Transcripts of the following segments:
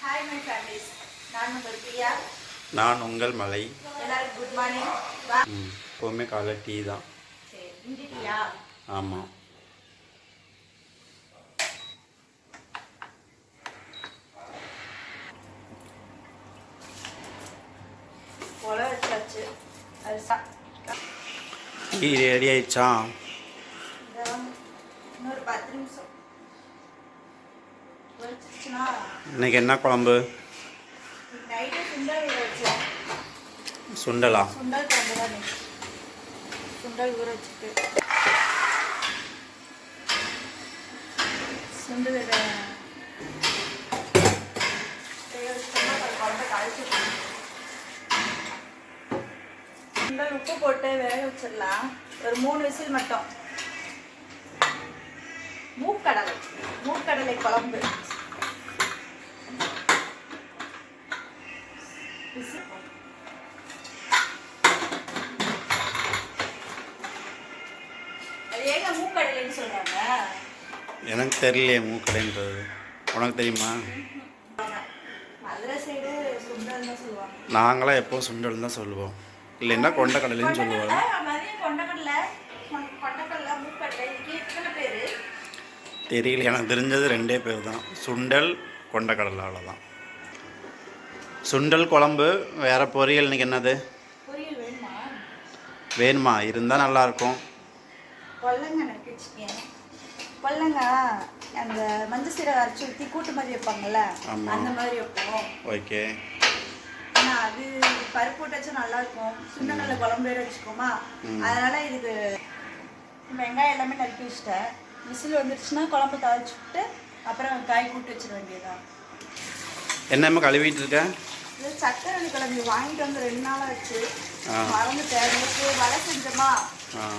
Hi my families, நான் உங்கள் பிரியா. நான் உங்கள் மலை. எல்லாருக்கும் குட் மார்னிங். எப்போவுமே காலைல டீ தான். சரி, இஞ்சி டீயா? ஆமாம். உல வச்சாச்சு. அது டீ ரெடி ஆயிடுச்சா? இன்னொரு 10 நிமிஷம் வச்சுச்சுன்னா. இன்னைக்கு என்ன குழம்பு? நைட்டு சுண்டல் ஊற வச்சேன். சுண்டலா? சுண்டல் குழம்பு தான். சுண்டல் ஊற வச்சுட்டு சுண்டல் குழம்பை கழிச்சிட்டு சுண்டல் உப்பு போட்டு வேக வச்சிடலாம். ஒரு 3 விசில் மட்டும். மூக்கடலை குழம்பு. அது ஏங்க மூக்கடலைன்னு சொல்றாங்க? எனக்கு தெரியலையே மூக்கடைன்றது. உனக்கு தெரியுமா? மதுரை சைடு சுண்டல் தான் சொல்லுவாங்க. நாங்களாம் எப்போ சுண்டல் தான் சொல்லுவோம். இல்லைன்னா கொண்டக்கடலைன்னு சொல்லுவாங்க. தெரியல, எனக்கு தெரிஞ்சது 2 பேர் தான். சுண்டல், கொண்டக்கடலை, அவ்வளோதான். சுண்டல் குழம்பு. வேறு பொரியல் இன்னைக்கு என்னது? பொரியல் வேணுமா? வேணுமா? இருந்தால் நல்லாயிருக்கும். கொல்லங்காய் அந்த மஞ்சள் சீரகம் அரைச்சி ஊற்றி கூட்டு மாதிரி வைப்பாங்கல்ல, அந்த மாதிரி வைப்போம். ஓகே. ஆனால் அது பருப்பு போட்டு வச்சா நல்லாயிருக்கும். சுண்டல் குழம்பு வேறு வச்சுக்கோமா, அதனால் இதுக்கு வெங்காயம் எல்லாமே நறுக்கி வச்சுட்டேன். விசில் வந்துடுச்சுன்னா குழம்பு தாளிச்சு விட்டு அப்புறம் காய் கூட்டு வச்சிட வேண்டியதான். என்னம்மா கழுவிட்டு இருக்க? இது சக்கரை கிழங்கு வாங்கிட்டு வந்து 2 நாளாக வச்சு மறந்துட்டேன். நேற்று வடை செஞ்சோமா,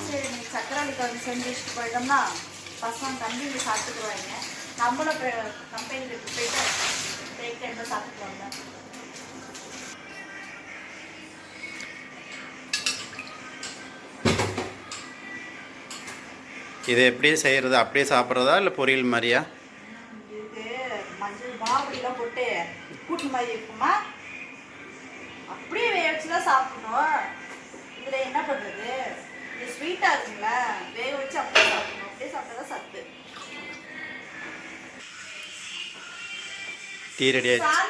சரி நீ சக்கரை கிழங்கு செஞ்சு வச்சுட்டு போயிட்டோம்னா பசங்க தம்பிங்க சாப்பிட்டுக்குவாங்க. நம்மளும் கம்பெனிக்கு போயிட்டு பிரேக் டைமில் சாப்பிட்டுக்குவாங்க. இதை எப்படி செய்கிறது? அப்படியே சாப்பிட்றதா இல்லை பொரியல் மாதிரியா? இது மஞ்சள் மாவுடிலாம் போட்டு கூட்டு மாதிரி இருக்குமா, அப்படியே வேக வச்சு தான் சாப்பிடணும். இதில் என்ன பண்ணுறது, இது ஸ்வீட்டாக இருக்குங்களா, வேக வச்சு அப்படியே சாப்பிடணும். அப்படியே சாப்பிட்டா தான் சத்து. டீ ரெடி ஆயிடுச்சு.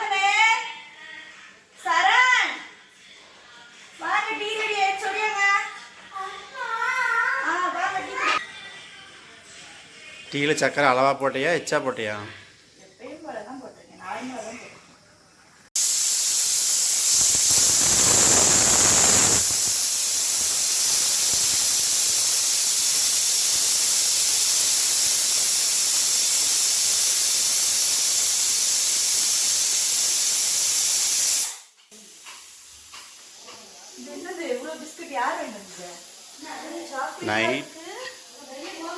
டீயில் சக்கரை அளவா போட்டியா எச்சா போட்டியா?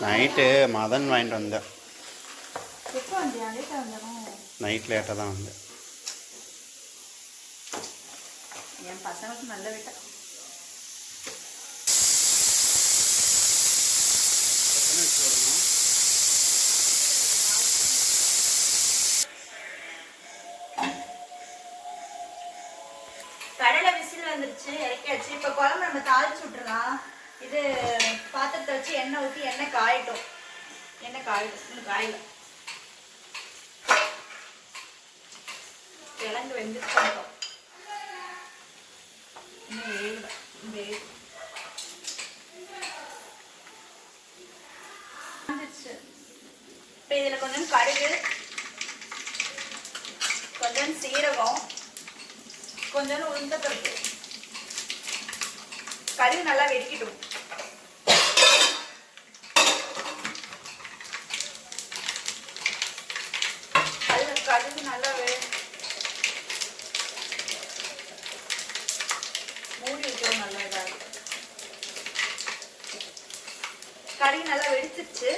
நைட்டு மதன் வாங்கிட்டு வந்தேன். நைட் லேட்டாக தான் வந்தேன். என் பசங்களுக்கு நல்ல விட்டா கடலை விசில் வந்துருச்சு, இறக்கியாச்சு. இப்போ குழம்பு நம்ம தாளிச்சு விட்டுறலாம். இது பாத்திரத்தை வச்சு எண்ணெய் ஊற்றி எண்ணெய் காயட்டும். இன்னும் காயில கிழங்கு வெந்துருச்சு. இப்போ இதில் கொஞ்சம் கடுகு, கொஞ்சம் சீரகம், கொஞ்சம் உளுந்தப்பருப்பு. கடுகு நல்லா வெடிக்கட்டும். கடுகு நல்லா மூடி வைக்கவும் நல்லா இதாக. கடுகு நல்லா வெடிச்சிருச்சு.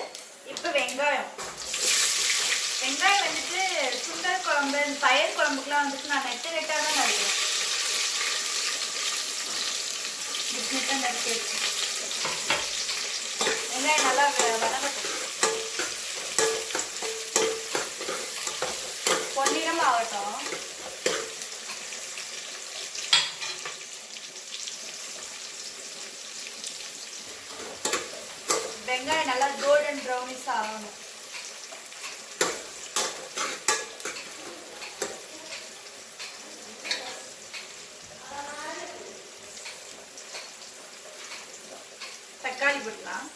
இப்போ வெங்காயம் வந்துட்டு சுண்டல் குழம்பு, பயிர் குழம்புக்குலாம் வந்துட்டு நான் நெட்டாக தான் நடிக்கிறேன். வெங்காயம் நல்லா வதங்கட்டும். பொன்னிறமா ஆகட்டும். வெங்காயம் நல்லா கோல்டன் ப்ரௌனிஷ் ஆகணும். தக்காளி போடலாம்.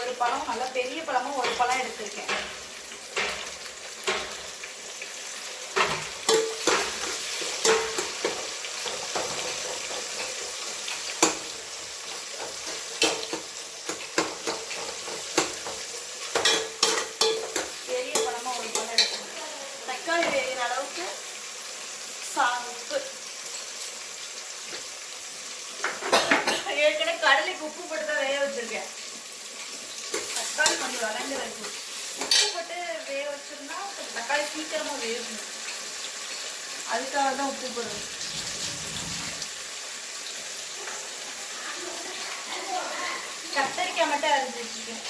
ஒரு பழம், நல்லா பெரிய பழமும் ஒரு பழம் எடுத்திருக்கேன். பெரிய பழமும் ஒரு பழம் எடுத்திருக்கேன். தக்காளி வேகிற அளவுக்கு உப்பு, ஏற்கனவே கடலைக்கு உப்பு போட்டு தான் வேக வச்சிருக்கேன். தக்காளி கொஞ்சம் வளர்ந்து வைக்கும். உப்பு போட்டு வேக வச்சிருந்தா தக்காளி சீக்கிரமா வேகணும். அதுக்காக தான் உப்பு போடுறது. கத்தரிக்காய் மட்டும் அரைஞ்சி வச்சிருக்கேன்.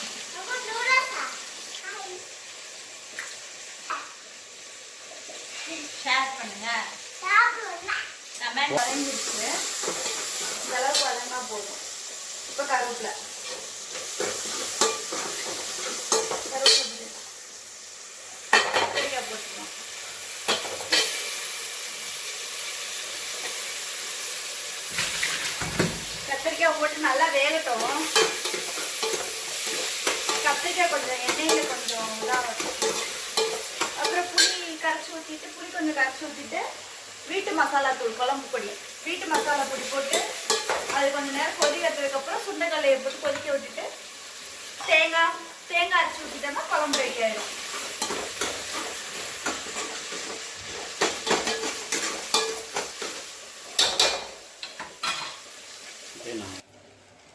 ஷேர் பண்ணுங்க. கமெண்ட் வரைஞ்சிருச்சு. இந்த அளவுக்கு வதங்கினா போதும். இப்போ கருவேப்பிலை கத்திரிக்காய் போட்டுக்கலாம். கத்திரிக்காய் போட்டு நல்லா வேகட்டும். கத்திரிக்காய் கொஞ்சம் எண்ணெயில் கொஞ்சம் இதாகட்டும். அப்புறம் புளி கரைச்சி ஊற்றிட்டு வீட்டு மசாலா தூள், குழம்பு பொடி, வீட்டு மசாலா பொடி போட்டு அது கொஞ்சம் நேரம் கொதிக்கிறதுக்கப்புறம் சுண்டைக்கல்லையை போட்டு கொதிக்க விட்டுட்டு தேங்காய் அரைச்சி ஊற்றிட்டோம்னா குழம்பு ரெடி ஆயிடும்.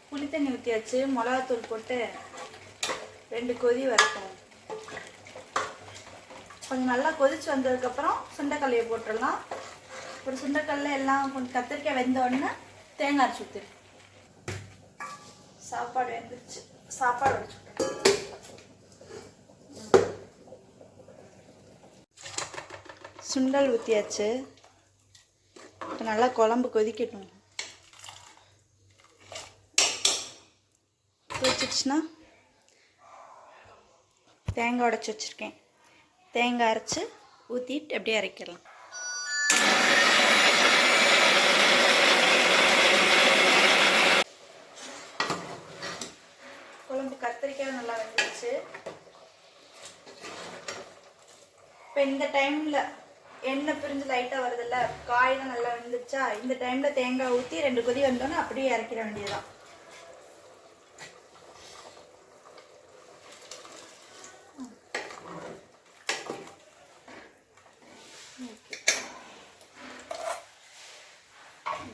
புளி தண்ணி ஊற்றியாச்சு. மிளகாத்தூள் போட்டு 2 கொதி வரட்டும். கொஞ்சம் நல்லா கொதிச்சு வந்ததுக்கப்புறம் சுண்டைக்கல்லையை போட்டுடலாம். ஒரு சுண்டைக்கல்ல எல்லாம் கொஞ்சம் கத்திரிக்காய் வெந்த உடனே தேங்காய் அரைச்சி ஊற்றிடு. சாப்பாடு வெந்துருச்சு. சாப்பாடு வச்சு சுண்டல் ஊற்றியாச்சு. இப்போ நல்லா குழம்பு கொதிக்கட்டும். கொதிச்சிடுச்சுன்னா தேங்காய் உடைச்சி வச்சுருக்கேன். தேங்காய் அரைச்சி ஊற்றிட்டு அப்படியே அரைக்கலாம். குழம்பு கத்திரிக்காய் நல்லா வெந்துருச்சு. இப்போ இந்த டைமில் எண்ணெய் பிரிஞ்சு லைட்டாக வருதில்ல, காயெல்லாம் நல்லா வெந்துருச்சா, இந்த டைமில் தேங்காய் ஊற்றி 2 கொதி வந்தோன்னே அப்படியே இறக்கிட வேண்டியதுதான்.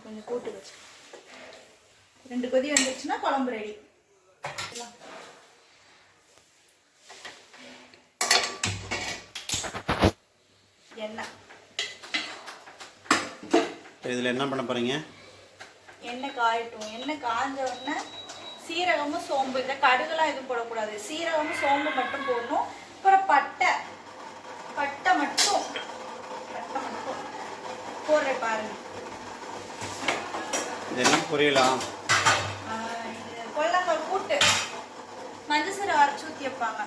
கொஞ்சம் கூட்டு வச்சு 2 கொதி வந்துருச்சுன்னா குழம்பு ரெடி. எண்ணெய், இதில் என்ன பண்ண போகிறீங்க? எண்ணெய் காயட்டும். எண்ணெய் காஞ்ச உடனே சீரகமும் சோம்பு, இதை கடுகுலாம் எதுவும் போடக்கூடாது. சீரகமும் சோம்பு மட்டும் போடணும். அப்புறம் பட்டை மட்டும் போடுறேன் பாருங்க. இதெல்லாம் புரியலாம். கொல்லங்காய் கூட்டு மஞ்சள் சீரகம் அரைச்சி ஊற்றி வைப்பாங்க,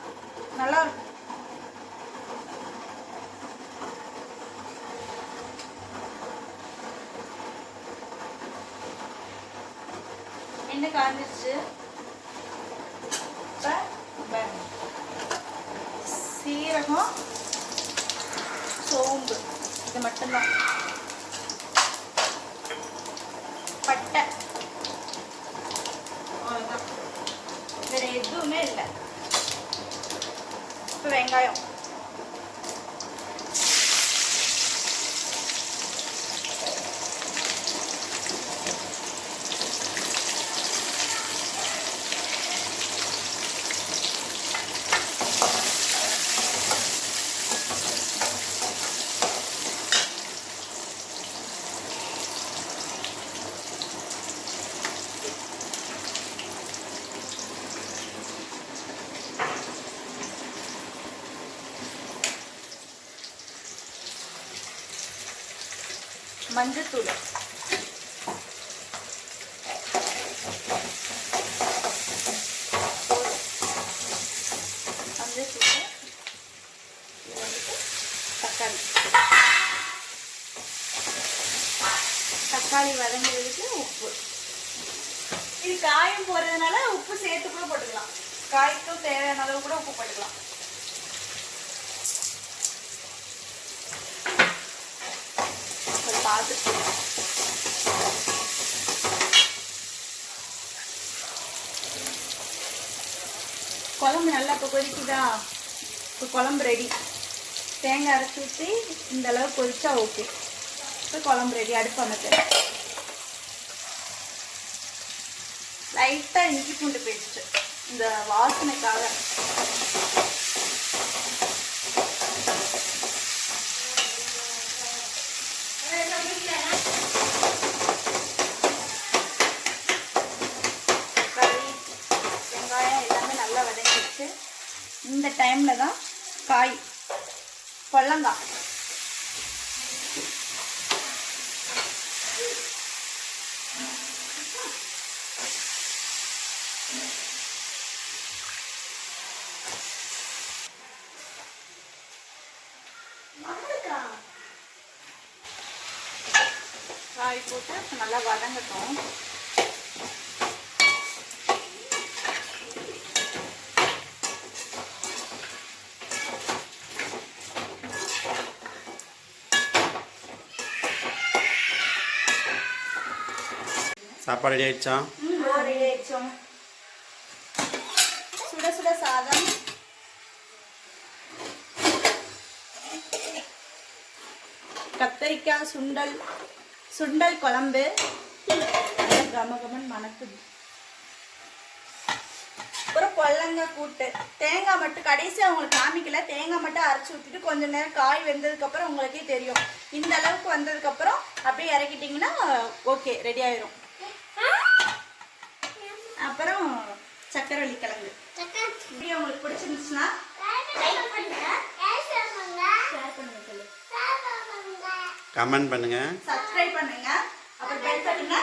நல்லா இருக்கும். எண்ணெய் காஞ்சிருச்சு. சீரகம் சோம்பு இது மட்டும்தான். பட்டை அவ்வளோதான், வேற எதுவுமே இல்லை. இப்போ வெங்காயம், மஞ்சத்தூள், மஞ்சத்தூள், இது வந்துட்டு தக்காளி, தக்காளி வதங்குறதுக்கு உப்பு. இது காயம் போடுறதுனால உப்பு சேர்த்து கூட போட்டுக்கலாம், காய்க்கும் தேவையான அளவு கூட உப்பு போட்டுக்கலாம். பார்த்துட்டு குழம்பு நல்லா இப்போ கொதிக்குதா, இப்போ குழம்பு ரெடி. தேங்காய் அரைச்சி ஊற்றி இந்த அளவு கொதிச்சா ஓகே. இப்போ குழம்பு ரெடி. அடுப்பு அமைக்கிறேன். லைட்டாக இஞ்சி பூண்டு பேஸ்ட்டு இந்த வாசனைக்காக. வெங்காயம் எல்லாமே நல்லா வதங்கிடுச்சு. இந்த டைமில் தான் காய் பொல்லங்காய் காய் போட்டு நல்லா வதங்கட்டும். சாப்பாடு ரெடி ஆயிடுச்சா? ரெடி ஆயிடுச்சோம். சுட சுட சாதம், கத்தரிக்காய் சுண்டல், சுண்டல் குழம்பு, கமகமன் மணக்குது. அப்புறம் பொல்லங்காய் கூட்டு. தேங்காய் மட்டும் கடைசியாக உங்களுக்கு காமிக்கல, தேங்காய் மட்டும் அரைச்சி ஊற்றிட்டு கொஞ்ச நேரம் காய் வெந்ததுக்கப்புறம் உங்களுக்கே தெரியும். இந்த அளவுக்கு வந்ததுக்கப்புறம் அப்படியே இறக்கிட்டிங்கன்னா ஓகே, ரெடி ஆயிரும். அப்புறம் சக்கரவள்ளி கிழங்கு. வீடியோ உங்களுக்கு பிடிச்சிருந்துச்சுன்னா கமெண்ட் பண்ணுங்க, சப்ஸ்கிரைப் பண்ணுங்க, அப்புறம் பெல் பட்டனை